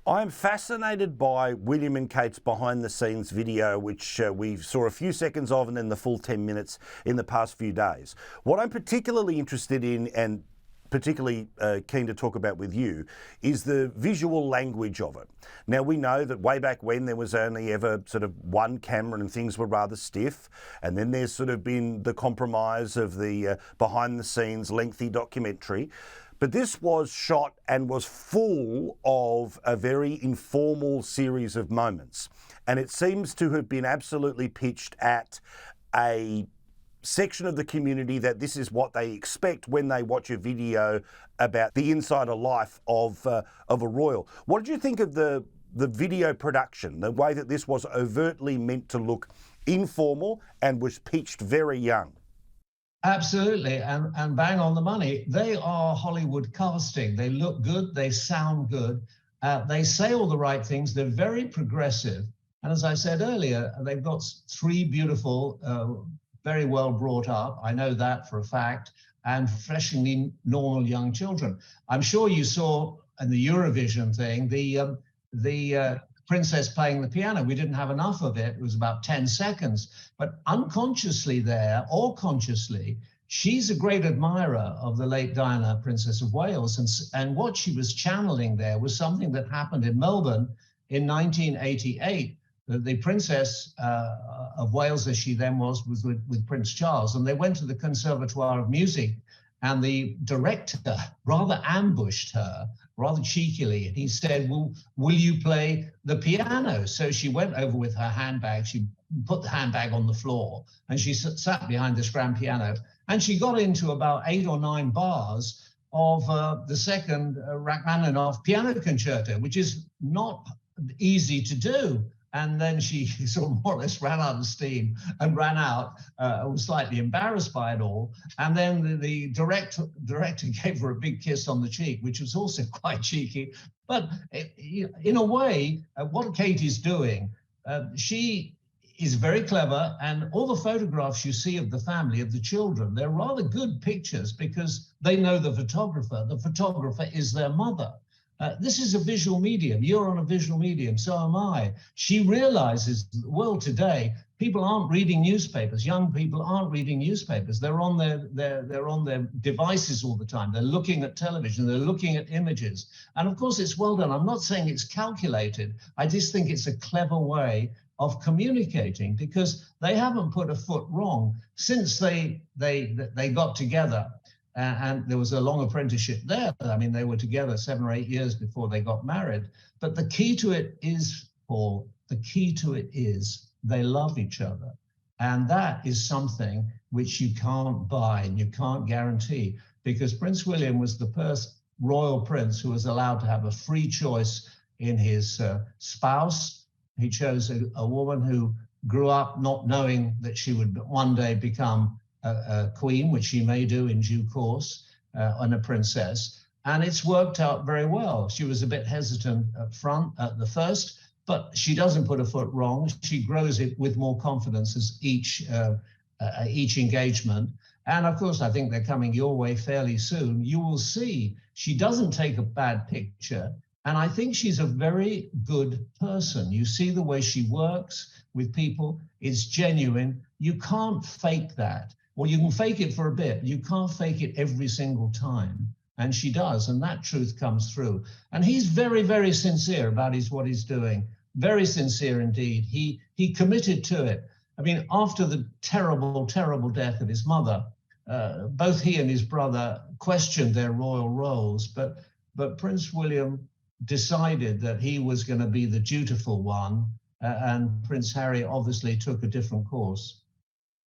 I'm fascinated by William and Kate's behind the scenes video, which we saw a few seconds of and then the full 10 minutes in the past few days. What I'm particularly interested in and particularly keen to talk about with you is the visual language of it. Now, we know that way back when there was only ever sort of one camera and things were rather stiff, and then there's sort of been the compromise of the behind the scenes lengthy documentary. But this was shot and was full of a very informal series of moments. And it seems to have been absolutely pitched at a section of the community that this is what they expect when they watch a video about the insider life of a royal. What did you think of the video production, the way that this was overtly meant to look informal and was pitched very young? Absolutely, and bang on the money. They are Hollywood casting. They look good, they sound good, they say all the right things, they're very progressive. And as I said earlier, they've got three beautiful, very well brought up, I know that for a fact, and refreshingly normal young children. I'm sure you saw in the Eurovision thing, the princess playing the piano. We didn't have enough of it. It was about 10 seconds. But unconsciously there, or consciously, she's a great admirer of the late Diana, Princess of Wales. And what she was channeling there was something that happened in Melbourne in 1988. The Princess of Wales, as she then was with Prince Charles. And they went to the Conservatoire of Music, and the director rather ambushed her, rather cheekily, and he said, will you play the piano? So she went over with her handbag, she put the handbag on the floor, and she sat behind this grand piano, and she got into about 8 or 9 bars of the second Rachmaninoff piano concerto, which is not easy to do. And then she sort of more or less ran out of steam and ran out, was slightly embarrassed by it all. And then the director gave her a big kiss on the cheek, which was also quite cheeky. But in a way, what Kate is doing, she is very clever. And all the photographs you see of the family, of the children, they're rather good pictures because they know the photographer. The photographer is their mother. This is a visual medium. You're on a visual medium, so am I. She realizes the world today, people aren't reading newspapers. Young people aren't reading newspapers. They're on their devices all the time. They're looking at television. They're looking at images. And of course, it's well done. I'm not saying it's calculated. I just think it's a clever way of communicating because they haven't put a foot wrong since they got together. And there was a long apprenticeship there. I mean, they were together 7 or 8 years before they got married. But the key to it is, Paul, the key to it is they love each other. And that is something which you can't buy and you can't guarantee, because Prince William was the first royal prince who was allowed to have a free choice in his spouse. He chose a woman who grew up not knowing that she would one day become a queen, which she may do in due course, and a princess. And it's worked out very well. She was a bit hesitant at front at the first, but she doesn't put a foot wrong. She grows it with more confidence as each engagement. And of course, I think they're coming your way fairly soon. You will see she doesn't take a bad picture. And I think she's a very good person. You see the way she works with people. It's genuine. You can't fake that. Well, you can fake it for a bit. You can't fake it every single time. And she does. And that truth comes through. And he's very, very sincere about what he's doing. Very sincere indeed. He committed to it. I mean, after the terrible, terrible death of his mother, both he and his brother questioned their royal roles. But Prince William decided that he was going to be the dutiful one. And Prince Harry obviously took a different course.